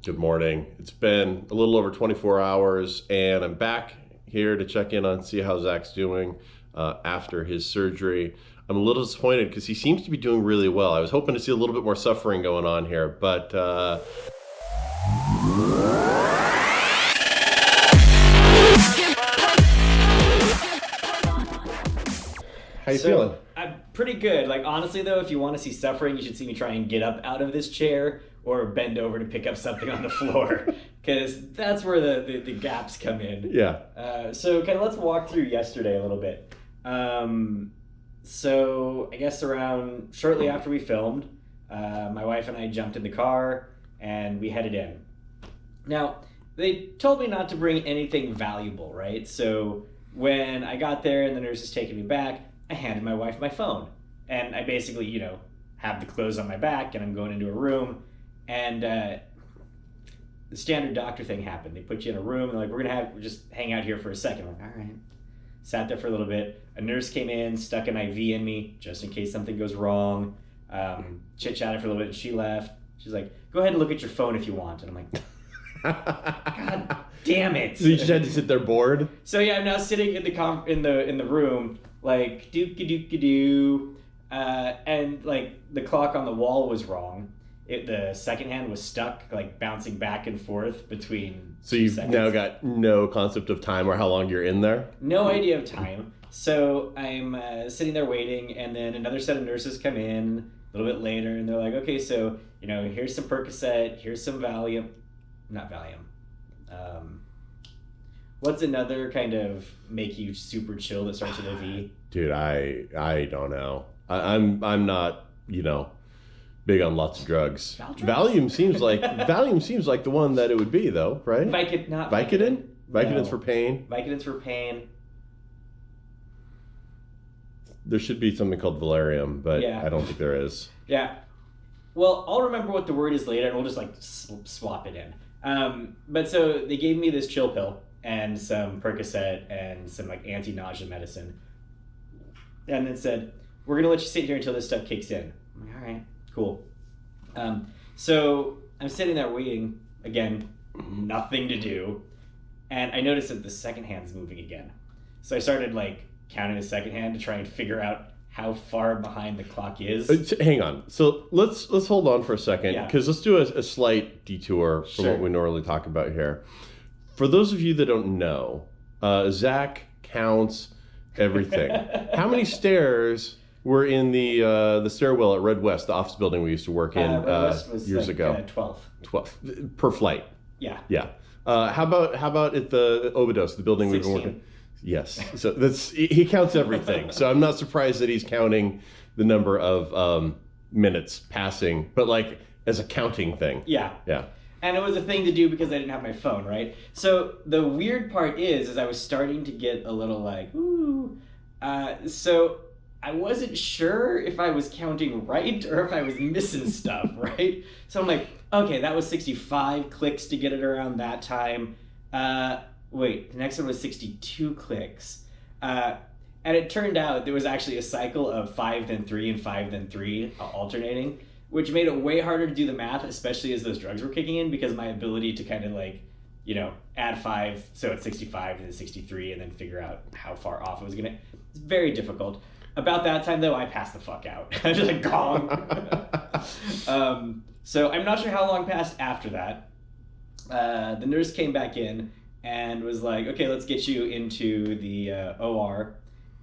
Good morning. It's been a little over 24 hours, and I'm back here to check in on see how Zach's doing after his surgery. I'm a little disappointed because he seems to be doing really well. I was hoping to see a little bit more suffering going on here, but how you feeling? I'm pretty good. Like, honestly, though, if you want to see suffering, you should see me try and get up out of this chair or bend over to pick up something on the floor, because that's where the gaps come in. Yeah. So kind of let's walk through yesterday a little bit. So I guess around shortly after we filmed, my wife and I jumped in the car and we headed in. Now, they told me not to bring anything valuable, right? So when I got there and the nurse is taking me back, I handed my wife my phone. And I basically, have the clothes on my back and I'm going into a room. And the standard doctor thing happened. They put you in a room and they're like, we're just hang out here for a second. I'm like, all right. Sat there for a little bit. A nurse came in, stuck an IV in me just in case something goes wrong. Chit-chatted for a little bit and she left. She's like, go ahead and look at your phone if you want. And I'm like, God damn it. So you just had to sit there bored? So yeah, I'm now sitting in the room, like doo-ka-doo-ka-doo, and like the clock on the wall was wrong. The second hand was stuck, like bouncing back and forth between. So you've seconds. now got no concept of time or how long you're in there? No idea of time. So I'm sitting there waiting, and then another set of nurses come in a little bit later, and they're like, okay, so here's some Percocet, here's some Valium, not Valium. What's another kind of make you super chill that starts with a V? Dude, I don't know. I'm not, big on lots of drugs. Valium seems like the one that it would be though, right? Vicodin? Vicodin's for pain. Vicodin's for pain. There should be something called Valerium, but yeah. I don't think there is. Yeah. Well, I'll remember what the word is later and we'll just like swap it in. But so they gave me this chill pill and some Percocet and some like anti-nausea medicine. And then said, we're going to let you sit here until this stuff kicks in. I'm like, all right, cool. So I'm sitting there waiting, again, nothing to do. And I noticed that the second hand's moving again. So I started like counting the second hand to try and figure out how far behind the clock is. Hang on. So let's hold on for a second, because let's do a slight detour from what we normally talk about here. For those of you that don't know, Zach counts everything. How many stairs were in the stairwell at Red West, the office building we used to work in years ago? 12. 12 per flight. Yeah. Yeah. How about at the Obidos, the building 16. we've been working? Yes. So he counts everything. So I'm not surprised that he's counting the number of minutes passing, but like as a counting thing. Yeah. Yeah. And it was a thing to do because I didn't have my phone, right? So the weird part is I was starting to get a little like, ooh. So I wasn't sure if I was counting right or if I was missing stuff, right? So I'm like, okay, that was 65 clicks to get it around that time. Wait, the next one was 62 clicks. And it turned out there was actually a cycle of 5, then 3, and 5, then 3 alternating, which made it way harder to do the math, especially as those drugs were kicking in, because my ability to kind of like, add 5, so it's 65 and then 63, and then figure out how far off it was gonna. It's very difficult. About that time, though, I passed the fuck out. I just like gong. So I'm not sure how long passed after that. The nurse came back in and was like, okay, let's get you into the OR.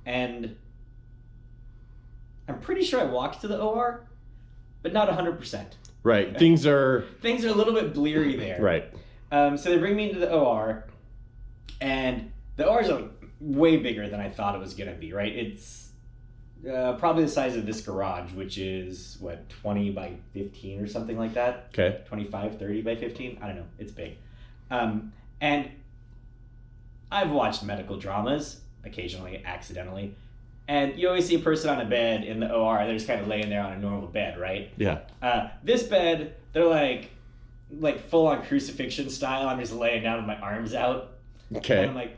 And I'm pretty sure I walked to the OR, but not 100%. Right. Things are a little bit bleary there. Right. So they bring me into the OR, and the OR is like way bigger than I thought it was going to be, right? It's probably the size of this garage, which is, 20 by 15 or something like that? Okay. 25, 30 by 15? I don't know. It's big. And I've watched medical dramas, occasionally, accidentally, and you always see a person on a bed in the OR, they're just kind of laying there on a normal bed, right? Yeah. This bed, they're like full-on crucifixion style. I'm just laying down with my arms out. Okay. And I'm like,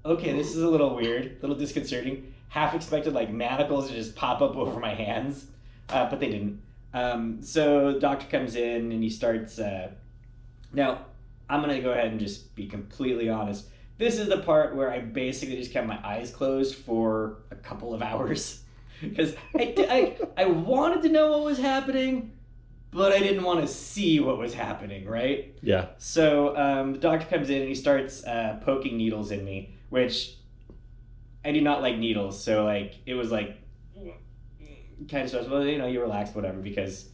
okay, this is a little weird, a little disconcerting. Half expected like manacles to just pop up over my hands, but they didn't. So the doctor comes in and he starts Now, I'm going to go ahead and just be completely honest. This is the part where I basically just kept my eyes closed for a couple of hours. Because I wanted to know what was happening, but I didn't want to see what was happening, right? Yeah. So the doctor comes in and he starts poking needles in me, which I do not like needles. So like it was like kind of stressful. Well, you relax, whatever, because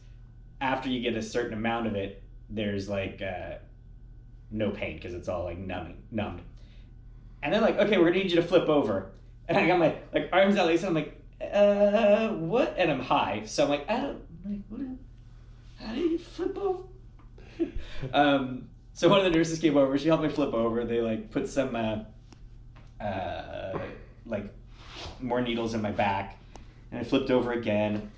after you get a certain amount of it, there's like no pain because it's all like numbed. And then like, okay, we're gonna need you to flip over. And I got my like arms out like so I'm like, what? And I'm high, so I'm like, I don't like what. How do you flip over? So one of the nurses came over. She helped me flip over. They like put some like more needles in my back, and I flipped over again.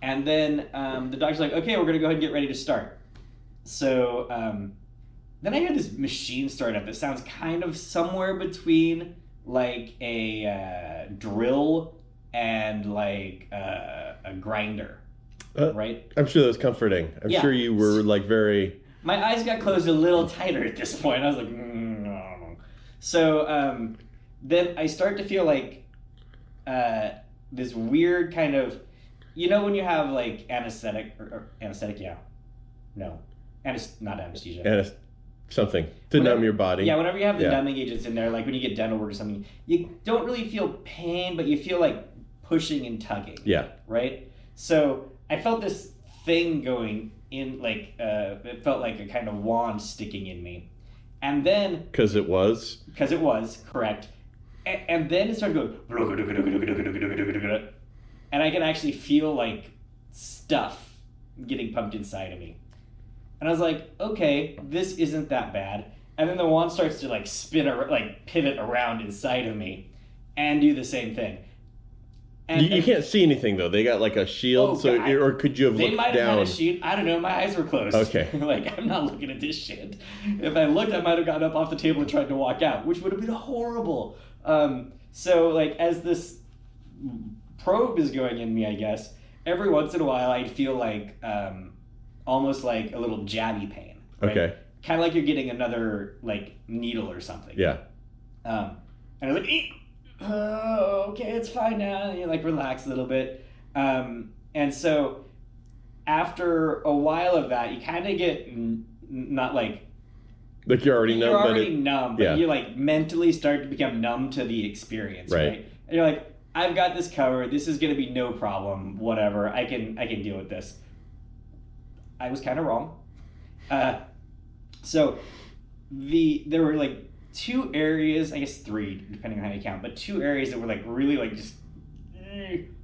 And then the doctor's like, "Okay, we're gonna go ahead and get ready to start." So then I hear this machine start up that sounds kind of somewhere between like a drill and like a grinder. Right? I'm sure that was comforting. I'm sure you were like very... My eyes got closed a little tighter at this point. I was like, no. So then I start to feel like this weird kind of, when you have like anesthetic, or anesthetic, yeah. No. Not anesthesia. Something to numb your body. Yeah, whenever you have the numbing agents in there, like when you get dental work or something, you don't really feel pain, but you feel like pushing and tugging. Yeah. Right? So I felt this thing going in, like, it felt like a kind of wand sticking in me. And then... Because it was, correct. And then it started going... And I could actually feel, like, stuff getting pumped inside of me. And I was like, okay, this isn't that bad. And then the wand starts to, like, pivot around inside of me and do the same thing. And you can't see anything though. They got like a shield, or could you have looked down? They might have had a shield. I don't know. My eyes were closed. Okay. Like I'm not looking at this shit. If I looked, I might have gotten up off the table and tried to walk out, which would have been horrible. So like as this probe is going in me, I guess every once in a while I'd feel like almost like a little jabby pain. Right? Okay. Kind of like you're getting another like needle or something. Yeah. And I was like, eek! Oh, okay, it's fine now. And you like relax a little bit. And so after a while of that, you kind of get not like you're already numb. You're already numb, but you like mentally start to become numb to the experience, right? And you're like, I've got this covered. This is going to be no problem. Whatever. I can deal with this. I was kind of wrong. So there were like 2 areas, I guess 3, depending on how you count, but 2 areas that were like really like just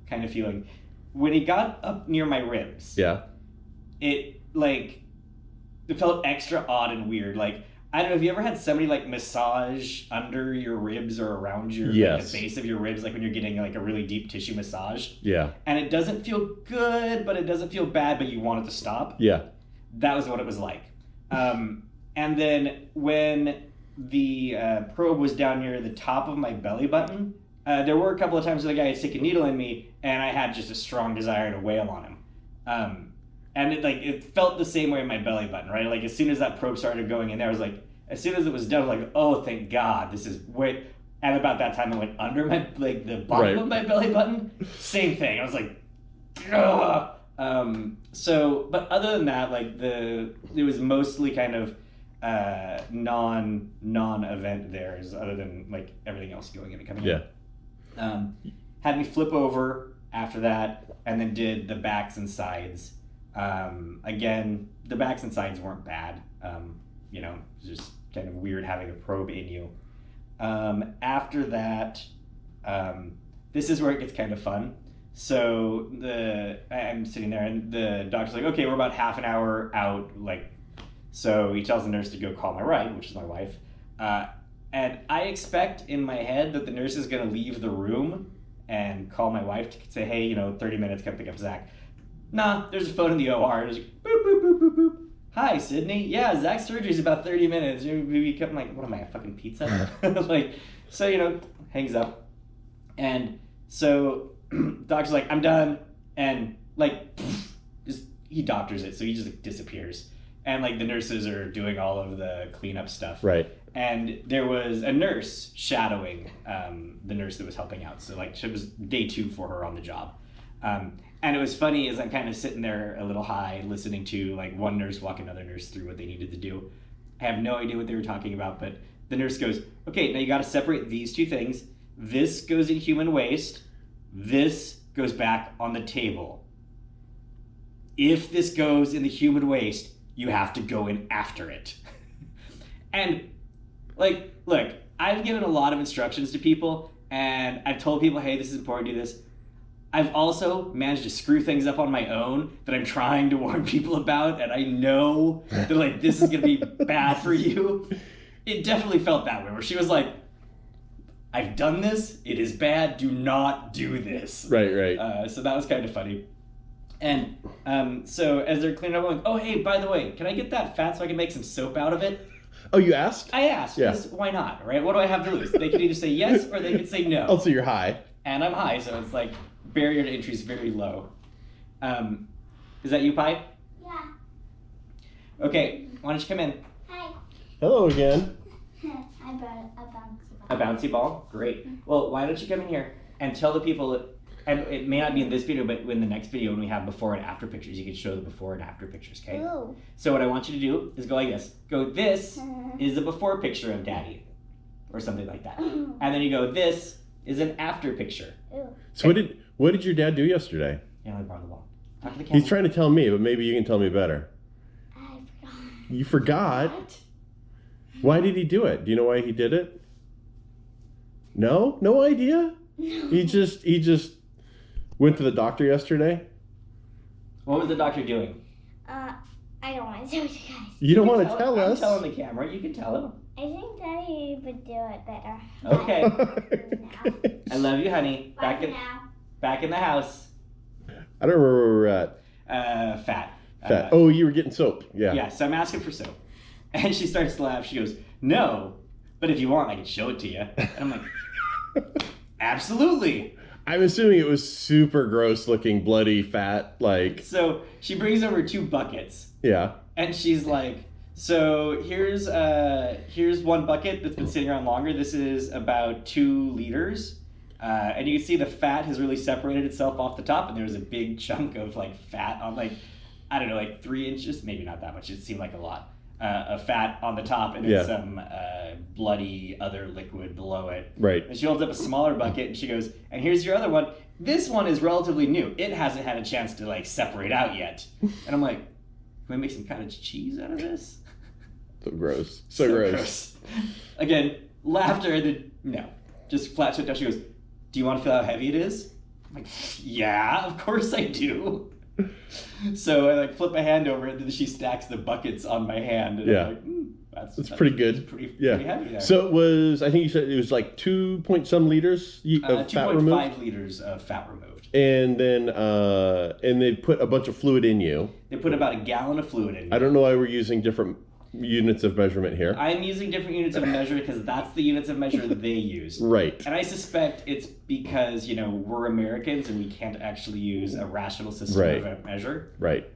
kind of feeling. When it got up near my ribs, it felt extra odd and weird. Like, I don't know, have you ever had somebody like massage under your ribs or around your like, the base of your ribs, like when you're getting like a really deep tissue massage? Yeah. And it doesn't feel good, but it doesn't feel bad, but you want it to stop? Yeah. That was what it was like. And then when the probe was down near the top of my belly button, there were a couple of times where the guy had stick a needle in me, and I had just a strong desire to wail on him. And it felt the same way in my belly button, right? Like as soon as that probe started going in there, I was like, as soon as it was done, I was like, oh, thank God, this is way. And about that time, I went under my the bottom of my belly button. Same thing. I was like, ugh. So, but other than that, like it was mostly kind of non-event there, other than like everything else going in and coming in. Had me flip over after that, and then did the backs and sides. Again, the backs and sides weren't bad. It's just kind of weird having a probe in you. After that, this is where it gets kind of fun. So I'm sitting there, and the doctor's like, okay, we're about half an hour out, so he tells the nurse to go call my ride, which is my wife. And I expect in my head that the nurse is going to leave the room and call my wife to say, hey, 30 minutes, come pick up Zach. Nah, there's a phone in the OR. And there's boop, boop, boop, boop, boop. Hi, Sydney. Yeah, Zach's surgery is about 30 minutes. Maybe come, what am I, a fucking pizza? So, hangs up. And so doctor's like, I'm done. And, he doctors it, so he just disappears. And like the nurses are doing all of the cleanup stuff. Right. And there was a nurse shadowing the nurse that was helping out. So like it was day 2 for her on the job. And it was funny as I'm kind of sitting there a little high listening to like one nurse walk another nurse through what they needed to do. I have no idea what they were talking about, but the nurse goes, okay, now you got to separate these 2 things. This goes in human waste. This goes back on the table. If this goes in the human waste, you have to go in after it. And like, look, I've given a lot of instructions to people and I've told people, hey, this is important, do this. I've also managed to screw things up on my own that I'm trying to warn people about, and I know that like this is gonna be bad for you. It definitely felt that way, where she was like, I've done this, it is bad, do not do this. Right. So that was kind of funny. And so as they're cleaning up, I'm like, oh hey, by the way, can I get that fat so I can make some soap out of it? Oh, you asked? I asked, because why not, right? What do I have to lose? They could either say yes or they could say no. Also, you're high. And I'm high, so it's like barrier to entry is very low. Is that you, Pi? Yeah. Okay, why don't you come in? Hi. Hello again. I brought a bouncy ball. A bouncy ball? Great. Well, why don't you come in here and tell the people, and it may not be in this video, but in the next video when we have before and after pictures, you can show the before and after pictures, okay? Ooh. So what I want you to do is go like this. Go, this is a before picture of Daddy, or something like that. And then you go, this is an after picture. Ooh. So what did your dad do yesterday? Yeah, I brought the ball. Talk to the camera. He's trying to tell me, but maybe you can tell me better. I forgot. You forgot? What? Why did he do it? Do you know why he did it? No? No idea? No. He just went to the doctor yesterday? What was the doctor doing? I don't want to tell you guys. You don't want to tell I'm us? telling the camera. You can tell him. I think Daddy would do it better. Okay. Now. I love you, honey. Bye for now. Back in the house. I don't remember where we were at. Fat. Fat. Oh, you were getting soap. Yeah. Yeah, so I'm asking for soap. And she starts to laugh. She goes, no, but if you want, I can show it to you. And I'm like, absolutely. I'm assuming it was super gross looking, bloody, fat, like. So she brings over 2 buckets. Yeah. And she's like, so here's one bucket that's been sitting around longer. This is about 2 liters. And you can see the fat has really separated itself off the top, and there's a big chunk of like fat on like, I don't know, like 3 inches, maybe not that much. It seemed like a lot of fat on the top, and then some bloody other liquid below it. Right. And she holds up a smaller bucket, and she goes, and here's your other one. This one is relatively new. It hasn't had a chance to like separate out yet. And I'm like, can we make some cottage cheese out of this? So gross. So gross. Again, laughter, and then no. Just flat shut down. She goes, do you want to feel how heavy it is? I'm like, yeah, of course I do. So I like flip my hand over, and then she stacks the buckets on my hand. And I'm like, that's pretty good. Pretty heavy there. So it was, I think you said it was like 2 point some liters of fat removed? 2.5 liters of fat removed. And then, and they put a bunch of fluid in you. They put about a gallon of fluid in you. I don't know why we're using different units of measurement here. I'm using different units of measure because that's the units of measure that they use. Right. And I suspect it's because, you know, we're Americans and we can't actually use a rational system of measure. Right.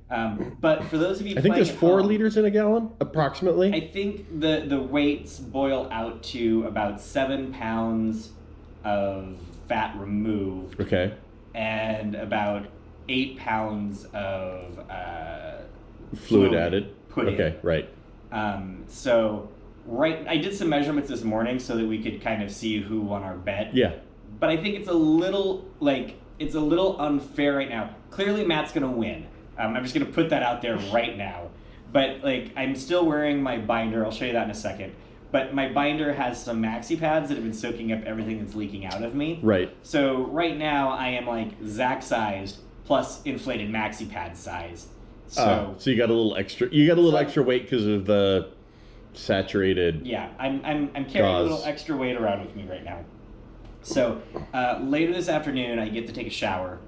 But for those of you I think there's 4 liters in a gallon, approximately. I think the weights boil out to about 7 pounds of fat removed. Okay. And about 8 pounds of fluid added. Put in. Okay, right. So I did some measurements this morning so that we could kind of see who won our bet. Yeah. But I think it's a little unfair right now. Clearly Matt's gonna win. I'm just gonna put that out there right now. But like I'm still wearing my binder. I'll show you that in a second. But my binder has some maxi pads that have been soaking up everything that's leaking out of me. Right. So right now I am like Zach sized plus inflated maxi pad size. So you got a little extra. You got a little extra weight because of the saturated. Yeah, I'm carrying a little extra weight around with me right now. So later this afternoon, I get to take a shower,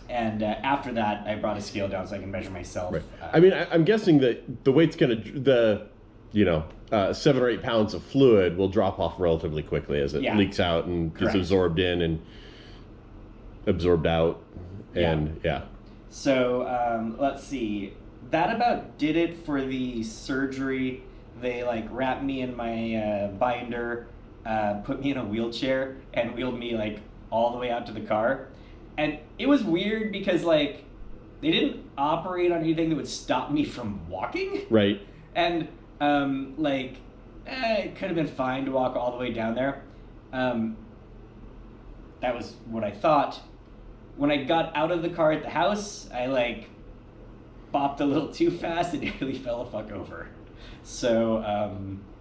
and after that, I brought a scale down so I can measure myself. Right. I mean, I'm guessing that the weight's gonna 7 or 8 pounds of fluid will drop off relatively quickly as it leaks out and gets absorbed in and absorbed out, and yeah. So let's see. that about did it for the surgery. They like wrapped me in my binder, put me in a wheelchair, and wheeled me like all the way out to the car. And it was weird because like they didn't operate on anything that would stop me from walking. Right. And it could have been fine to walk all the way down there. That was what I thought. When I got out of the car at the house, I like bopped a little too fast and nearly fell the fuck over. So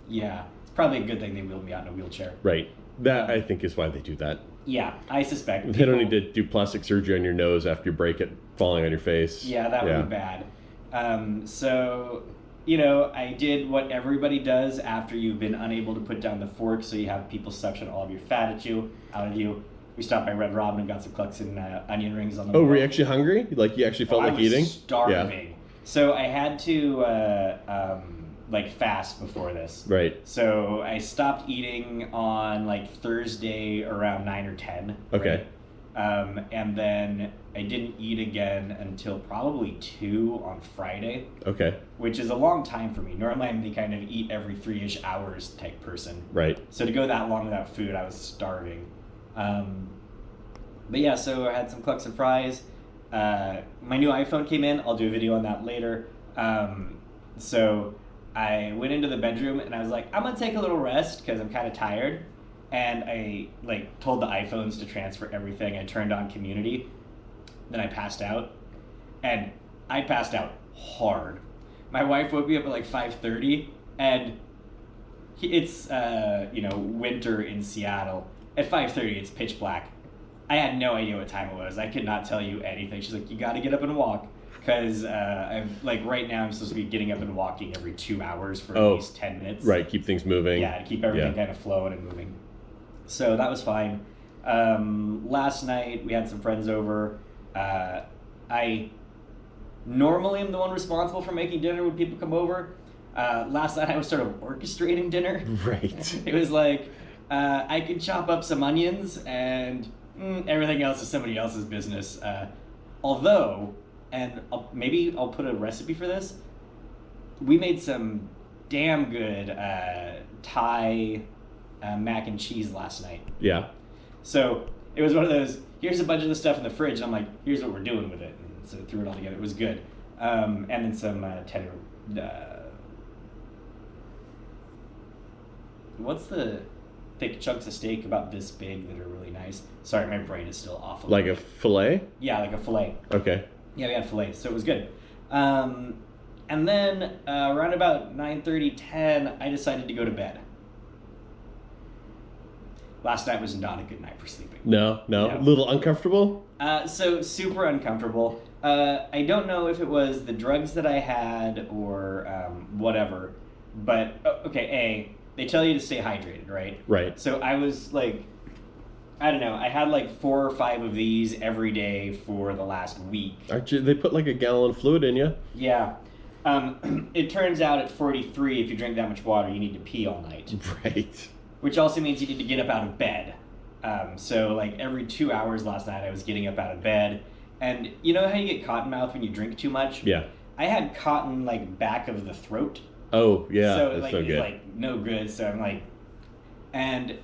yeah, it's probably a good thing they wheeled me out in a wheelchair. Right. That I think is why they do that. Yeah, I suspect. They don't need to do plastic surgery on your nose after you break it falling on your face. Yeah, that would be bad. So, you know, I did what everybody does after you've been unable to put down the fork, so you have people suction all of your fat out of you. We stopped by Red Robin and got some clucks and onion rings on the Oh, were you actually hungry? Like you actually felt like eating? I was starving. Yeah. So I had to fast before this. Right. So I stopped eating on like Thursday around 9 or 10. Okay. Right? And then I didn't eat again until probably 2 on Friday. Okay. Which is a long time for me. Normally I'm the kind of eat every 3-ish hours type person. Right. So to go that long without food, I was starving. But yeah, so I had some clucks and fries. My new iPhone came in. I'll do a video on that later. So I went into the bedroom and I was like, I'm gonna take a little rest because I'm kind of tired. And I like told the iPhones to transfer everything. I turned on Community. Then I passed out. And I passed out hard. My wife woke me up at like 5:30 and it's winter in Seattle. At 5:30 it's pitch black. I had no idea what time it was. I could not tell you anything. She's like, you got to get up and walk. Because right now I'm supposed to be getting up and walking every 2 hours for at least 10 minutes. Right, keep things moving. Yeah, to keep everything kind of flowing and moving. So that was fine. Last night we had some friends over. I normally am the one responsible for making dinner when people come over. Last night I was sort of orchestrating dinner. Right. It was like, I could chop up some onions and everything else is somebody else's business. Although... And maybe I'll put a recipe for this. We made some damn good Thai mac and cheese last night. Yeah. So it was one of those, here's a bunch of the stuff in the fridge, and I'm like, here's what we're doing with it. And so threw it all together. It was good. And then some tender... what's the thick chunks of steak about this big that are really nice? Sorry, my brain is still off. Like a fillet? Yeah, like a fillet. Okay. Yeah, we had fillets, so it was good. And then around about 9:30, 10, I decided to go to bed. Last night was not a good night for sleeping. No. A little uncomfortable? So super uncomfortable. I don't know if it was the drugs that I had or whatever, but okay, they tell you to stay hydrated, right? Right. So I was like, I don't know, I had like 4 or 5 of these every day for the last week. They put like a gallon of fluid in you? Yeah. It turns out at 43, if you drink that much water, you need to pee all night. Right. Which also means you need to get up out of bed. So like every 2 hours last night, I was getting up out of bed. And you know how you get cotton mouth when you drink too much? Yeah. I had cotton like back of the throat. Oh, yeah. So that's like, so it's good. like no good. So I'm like, and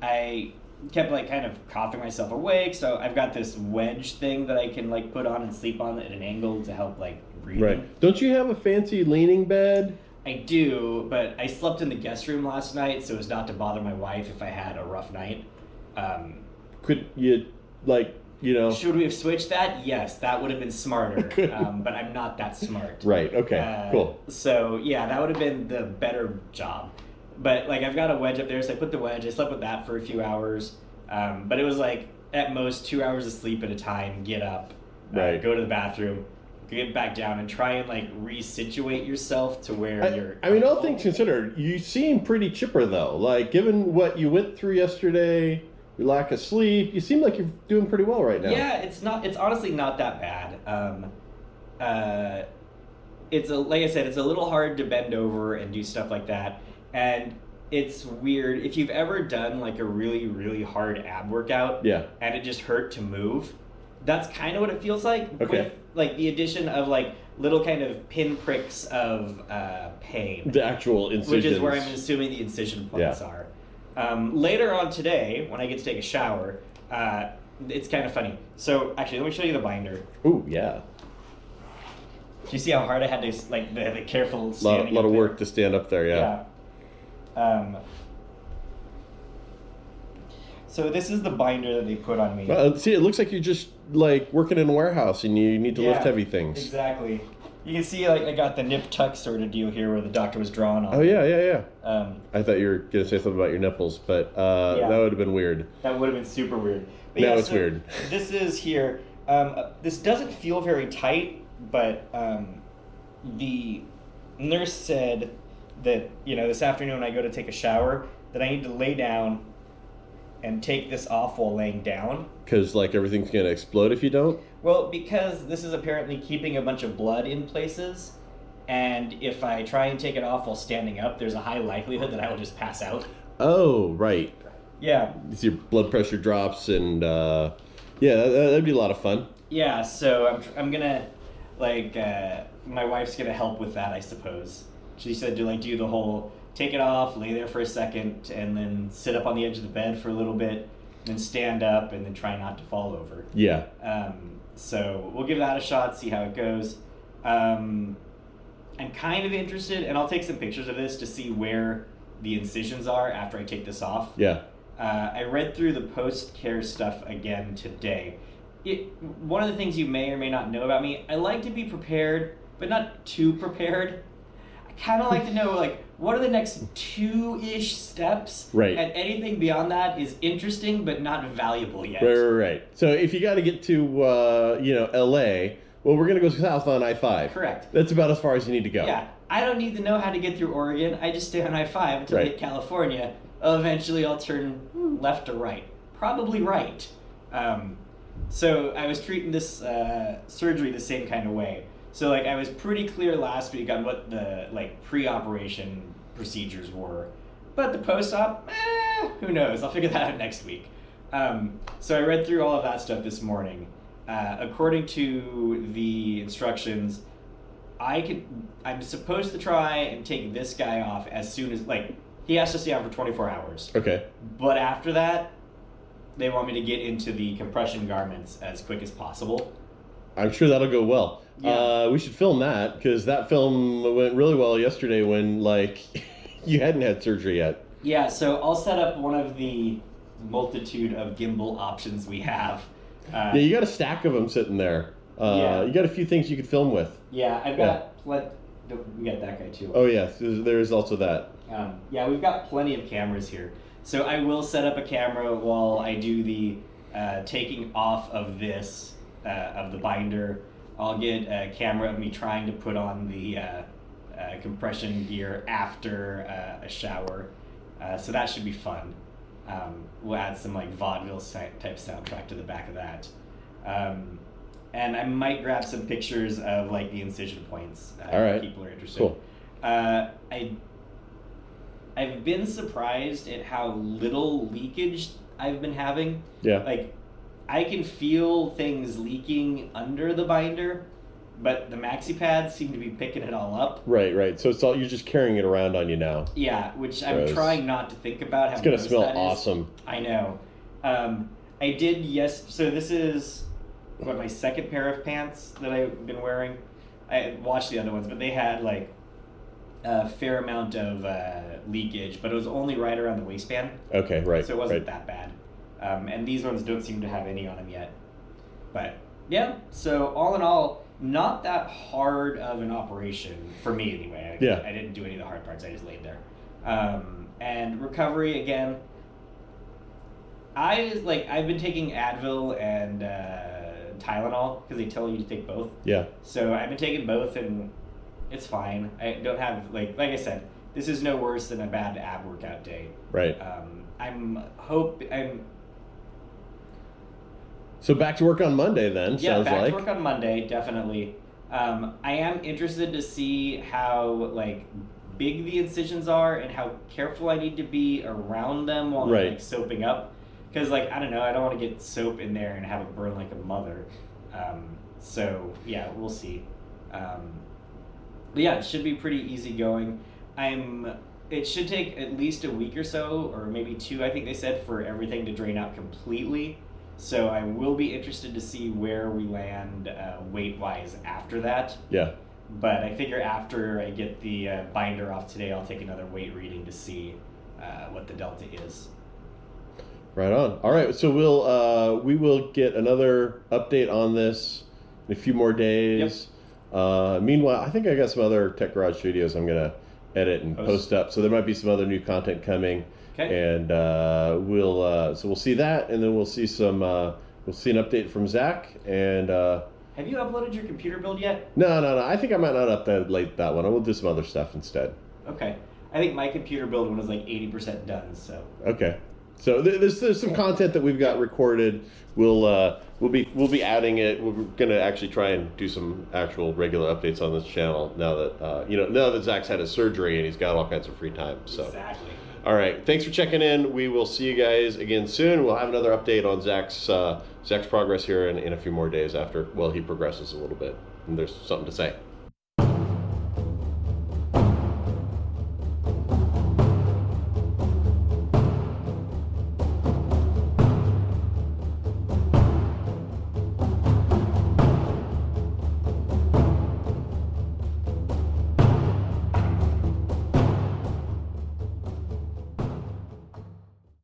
I kept like kind of coughing myself awake. So I've got this wedge thing that I can like put on and sleep on at an angle to help like breathing. Right. Don't you have a fancy leaning bed? I do, but I slept in the guest room last night so as not to bother my wife if I had a rough night. Could you, Should we have switched that? Yes, that would have been smarter, but I'm not that smart. Right, okay, cool. So, yeah, that would have been the better job. But, like, I've got a wedge up there, so I put the wedge. I slept with that for a few hours. But it was, like, at most 2 hours of sleep at a time, get up, right. Go to the bathroom, get back down, and try and, like, resituate yourself to where you're... I mean, all things considered, you seem pretty chipper, though. Like, given what you went through yesterday, your lack of sleep, you seem like you're doing pretty well right now. Yeah, it's honestly not that bad. Like I said, it's a little hard to bend over and do stuff like that. And it's weird. If you've ever done like a really, really hard ab workout and it just hurt to move, that's kind of what it feels like with like the addition of like little kind of pinpricks of pain. The actual incisions. Which is where I'm assuming the incision points are. Later on today, when I get to take a shower, it's kind of funny. So, actually, let me show you the binder. Ooh, yeah. Do you see how hard I had to, like, the careful standing? A lot of work to stand up there, yeah. So this is the binder that they put on me. See, it looks like you're just, like, working in a warehouse and you need to lift heavy things. Exactly. You can see, like, I got the nip tuck sort of deal here where the doctor was drawing on. Oh, yeah. I thought you were going to say something about your nipples, but that would have been weird. That would have been super weird. But now it's weird. This is here. This doesn't feel very tight, but the nurse said that, this afternoon when I go to take a shower, that I need to lay down and take this off while laying down. Because, like, everything's going to explode if you don't? Well, because this is apparently keeping a bunch of blood in places, and if I try and take it off while standing up, there's a high likelihood that I will just pass out. Oh, right. Yeah. Your blood pressure drops, and, that'd be a lot of fun. Yeah, so I'm going to, my wife's going to help with that, I suppose. She said to, do the whole... take it off, lay there for a second, and then sit up on the edge of the bed for a little bit, then stand up, and then try not to fall over. Yeah. So we'll give that a shot, see how it goes. I'm kind of interested, and I'll take some pictures of this to see where the incisions are after I take this off. Yeah. I read through the post-care stuff again today. One of the things you may or may not know about me, I like to be prepared, but not too prepared. Kind of like to know, what are the next 2-ish steps? Right. And anything beyond that is interesting, but not valuable yet. Right. So if you got to get to, L.A., well, we're going to go south on I-5. Correct. That's about as far as you need to go. Yeah. I don't need to know how to get through Oregon. I just stay on I-5 until I hit California. Eventually, I'll turn left or right. Probably right. So I was treating this surgery the same kind of way. So, I was pretty clear last week on what the, pre-operation procedures were. But the post-op, who knows? I'll figure that out next week. So I read through all of that stuff this morning. According to the instructions, I'm supposed to try and take this guy off as soon as, he has to stay on for 24 hours. Okay. But after that, they want me to get into the compression garments as quick as possible. I'm sure that'll go well. Yeah. We should film that, because that film went really well yesterday when, you hadn't had surgery yet. Yeah, so I'll set up one of the multitude of gimbal options we have. You got a stack of them sitting there. You got a few things you could film with. Yeah, I've got we got that guy too. Oh, yes, there is also that. We've got plenty of cameras here. So I will set up a camera while I do the taking off of this, of the binder. I'll get a camera of me trying to put on the compression gear after a shower. So that should be fun. We'll add some vaudeville type soundtrack to the back of that. And I might grab some pictures of the incision points. All right. If people are interested. Cool. I've been surprised at how little leakage I've been having. Yeah. I can feel things leaking under the binder, but the maxi pads seem to be picking it all up. Right. So you're just carrying it around on you now. Yeah, which I'm trying not to think about. It's gonna smell awesome. I know. I did so this is my second pair of pants that I've been wearing. I watched the other ones, but they had a fair amount of leakage, but it was only right around the waistband. Okay, right. So it wasn't that bad. And these ones don't seem to have any on them yet. But yeah, so all in all, not that hard of an operation for me anyway. I didn't do any of the hard parts. I just laid there. And recovery again. I've been taking Advil and Tylenol because they tell you to take both. Yeah. So I've been taking both and it's fine. I don't have like I said, this is no worse than a bad ab workout day. Right. I'm So back to work on Monday then, yeah, sounds back like. to work on Monday, definitely. I am interested to see how big the incisions are and how careful I need to be around them while I'm soaping up. Because I don't know, I don't want to get soap in there and have it burn like a mother. So yeah, we'll see. But yeah, it should be pretty easy going. It should take at least a week or so, or maybe 2, I think they said, for everything to drain out completely. So I will be interested to see where we land weight-wise after that. Yeah. But I figure after I get the binder off today, I'll take another weight reading to see what the delta is. Right on. All right, so we will get another update on this in a few more days. Yep. Meanwhile, I think I got some other Tech Garage videos I'm gonna edit and post up, so there might be some other new content coming. Okay. And we'll see that, and then we'll see an update from Zach. And have you uploaded your computer build yet? No. I think I might not upload that one. I will do some other stuff instead. Okay. I think my computer build one is like 80% done. So. Okay. So there's some content that we've got recorded. We'll be adding it. We're gonna actually try and do some actual regular updates on this channel now that Zach's had his surgery and he's got all kinds of free time. So. Exactly. All right. Thanks for checking in. We will see you guys again soon. We'll have another update on Zach's progress here in a few more days after he progresses a little bit and there's something to say.